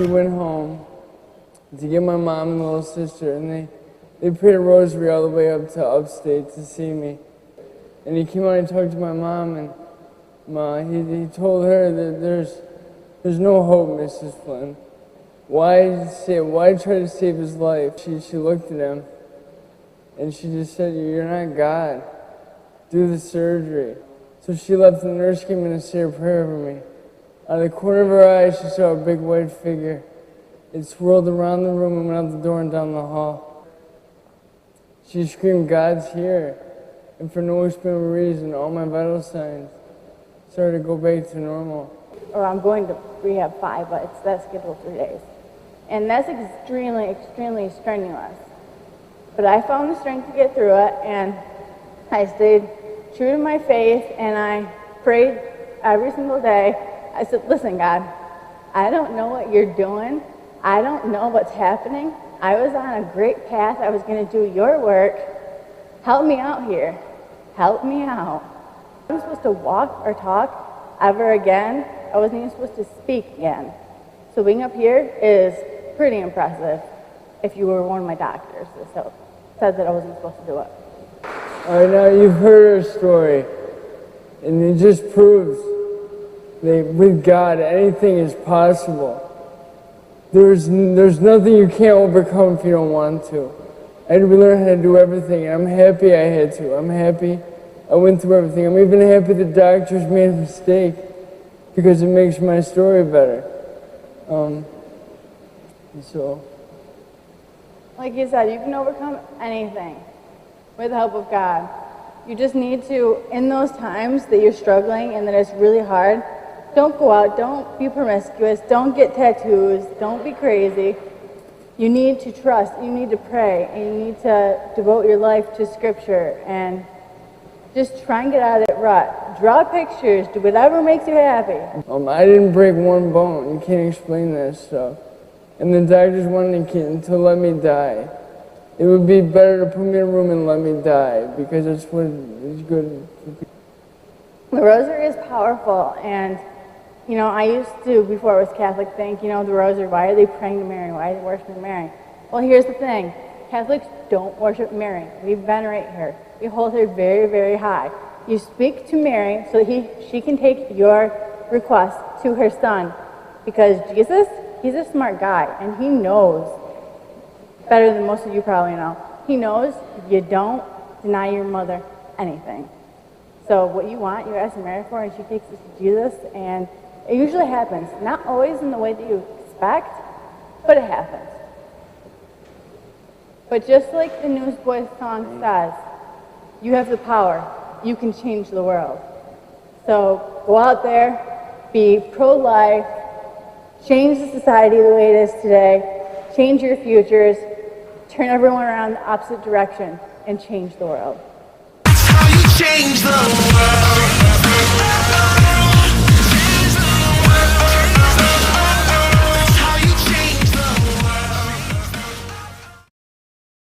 he went home to get my mom and little sister, and they prayed a rosary all the way up to upstate to see me. And he came out and talked to my mom, and he told her that there's no hope, Mrs. Flynn. Why try to save his life? She looked at him, and she just said, "You're not God. Do the surgery." So she left, and the nurse came in and said a prayer for me. Out of the corner of her eye, she saw a big white figure. It swirled around the room and went out the door and down the hall. She screamed, "God's here." And for no explainable reason, all my vital signs started to go back to normal. Or I'm going to rehab 5, but that's scheduled 3 days. And that's extremely, extremely strenuous. But I found the strength to get through it, and I stayed true to my faith, and I prayed every single day. I said, "Listen, God, I don't know what you're doing. I don't know what's happening. I was on a great path. I was going to do your work. Help me out here. Help me out." I wasn't supposed to walk or talk ever again. I wasn't even supposed to speak again. So being up here is pretty impressive if you were one of my doctors that said that I wasn't supposed to do it. All right, now you've heard her story, and it just proves that with God, anything is possible. There's nothing you can't overcome if you don't want to. I had to relearn how to do everything, and I'm happy I had to. I'm happy I went through everything. I'm even happy the doctors made a mistake because it makes my story better. So, like you said, you can overcome anything with the help of God. You just need to, in those times that you're struggling and that it's really hard, don't go out, don't be promiscuous, don't get tattoos, don't be crazy. You need to trust, you need to pray, and you need to devote your life to Scripture, and just try and get out of that rut. Draw pictures, do whatever makes you happy. I didn't break one bone. You can't explain that stuff. And the doctors wanted to let me die. It would be better to put me in a room and let me die, because that's what is good for people. The rosary is powerful, and you know, I used to, before I was Catholic, think, you know, the rosary, why are they praying to Mary? Why are they worshiping Mary? Well, here's the thing. Catholics don't worship Mary. We venerate her. We hold her very, very high. You speak to Mary so that she can take your request to her son, because Jesus, he's a smart guy, and he knows, better than most of you probably know, he knows you don't deny your mother anything. So what you want, you ask Mary for, and she takes it to Jesus, and it usually happens. Not always in the way that you expect, but it happens. But just like the Newsboys song says, you have the power. You can change the world. So go out there, be pro-life, change the society the way it is today, change your futures, turn everyone around the opposite direction, and change the world. That's how you change the